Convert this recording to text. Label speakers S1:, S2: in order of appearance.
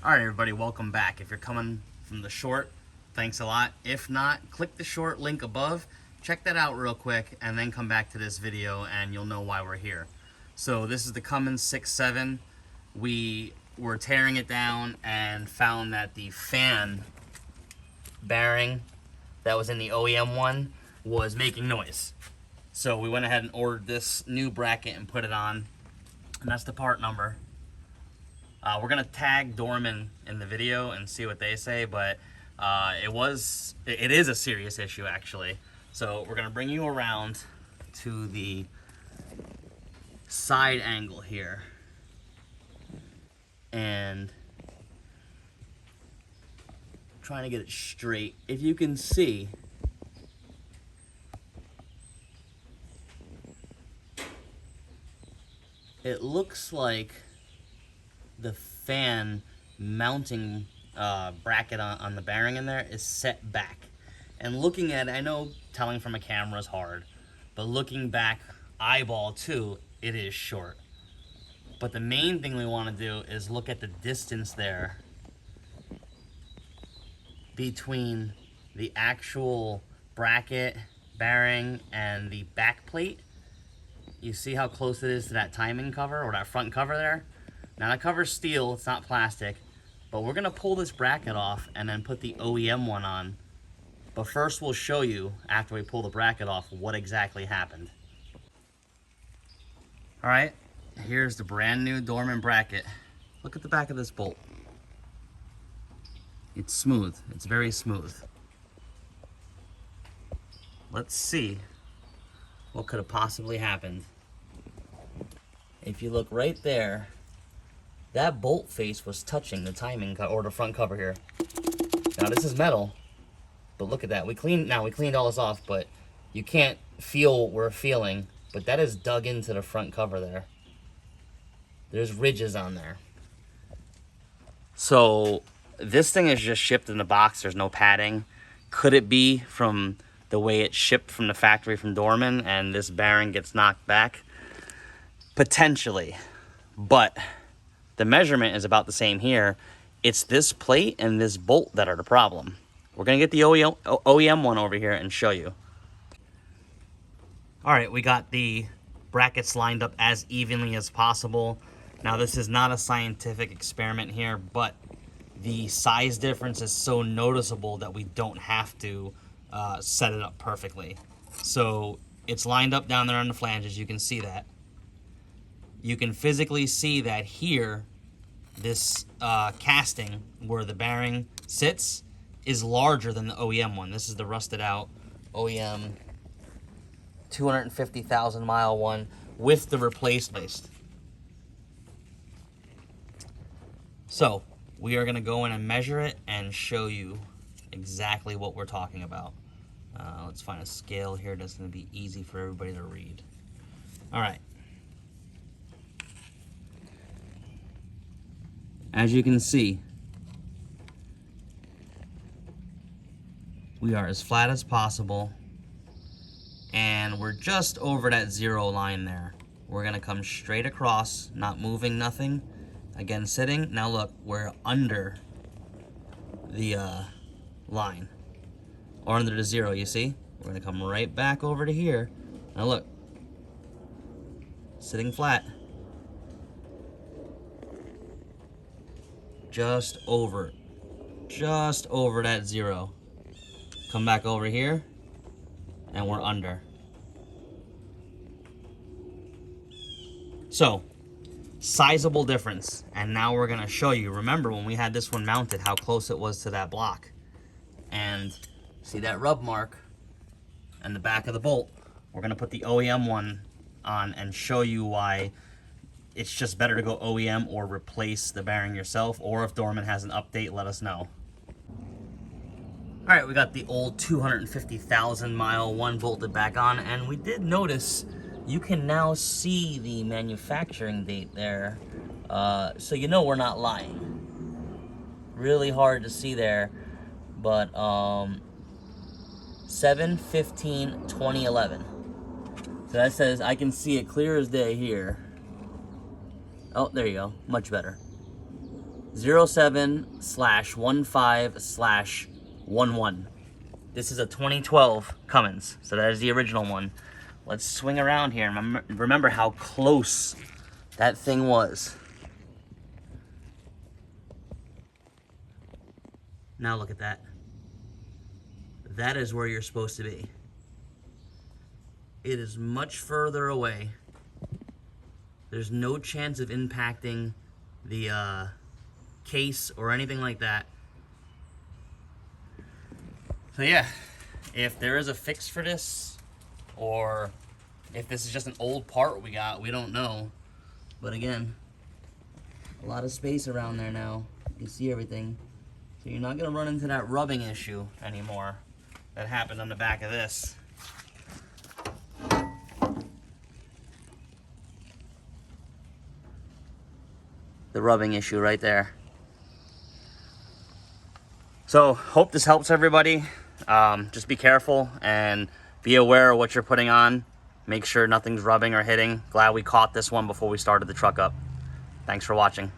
S1: All right, everybody, welcome back. If you're coming from the short, thanks a lot. If not, click the short link above, check that out real quick, and then come back to this video and you'll know why we're here. So this is the Cummins 6.7. We were tearing it down and found that the fan bearing that was in the OEM one was making noise. So we went ahead and ordered this new bracket and put it on, and that's the part number. We're gonna tag Dorman in the video and see what they say, but it is a serious issue actually. So we're gonna bring you around to the side angle here, and trying to get it straight. If you can see, it looks like the fan mounting bracket on the bearing in there is set back. And looking at it, I know telling from a camera is hard, but looking back eyeball too, it is short. But the main thing we want to do is look at the distance there between the actual bracket bearing and the back plate. You see how close it is to that timing cover, or that front cover there? Now that cover's steel, it's not plastic, but we're gonna pull this bracket off and then put the OEM one on. But first we'll show you, after we pull the bracket off, what exactly happened. All right, here's the brand new Dorman bracket. Look at the back of this bolt. It's smooth, it's very smooth. Let's see what could have possibly happened. If you look right there, that bolt face was touching the timing or the front cover here. Now this is metal, but look at that. We cleaned all this off, but you can't feel what we're feeling, but that is dug into the front cover there. There's ridges on there. So this thing is just shipped in the box. There's no padding. Could it be from the way it's shipped from the factory from Dorman and this bearing gets knocked back? Potentially, but the measurement is about the same here. It's this plate and this bolt that are the problem. We're gonna get the OEM one over here and show you. All right, we got the brackets lined up as evenly as possible. Now this is not a scientific experiment here, but the size difference is so noticeable that we don't have to set it up perfectly. So it's lined up down there on the flanges, you can see that. You can physically see that here, this casting where the bearing sits is larger than the OEM one. This is the rusted out OEM 250,000 mile one with the replacement. So we are gonna go in and measure it and show you exactly what we're talking about. Let's find a scale here that's gonna be easy for everybody to read. All right. As you can see, we are as flat as possible, and we're just over that zero line there. We're gonna come straight across, not moving, nothing. Again, sitting. Now look, we're under the line, or under the zero, you see? We're gonna come right back over to here. Now look, sitting flat. Just over that zero. Come back over here, and we're under. So, sizable difference. And now we're gonna show you, remember when we had this one mounted, how close it was to that block. And see that rub mark and the back of the bolt? We're gonna put the OEM one on and show you why it's just better to go OEM or replace the bearing yourself, or if Dorman has an update, let us know. All right, we got the old 250,000 mile one bolted back on, and we did notice you can now see the manufacturing date there, so you know we're not lying. Really hard to see there, but 7/15/2011. So that says, I can see it clear as day here. Oh, there you go, much better. 07/15/11. This is a 2012 Cummins, so that is the original one. Let's swing around here and remember how close that thing was. Now look at that. That is where you're supposed to be. It is much further away. There's no chance of impacting the case or anything like that. So yeah, if there is a fix for this, or if this is just an old part we got, we don't know. But again, a lot of space around there now. You can see everything. So you're not gonna run into that rubbing issue anymore that happened on the back of this. The rubbing issue right there. So hope this helps everybody. Just be careful and be aware of what you're putting on. Make sure nothing's rubbing or hitting. Glad we caught this one before we started the truck up. Thanks for watching.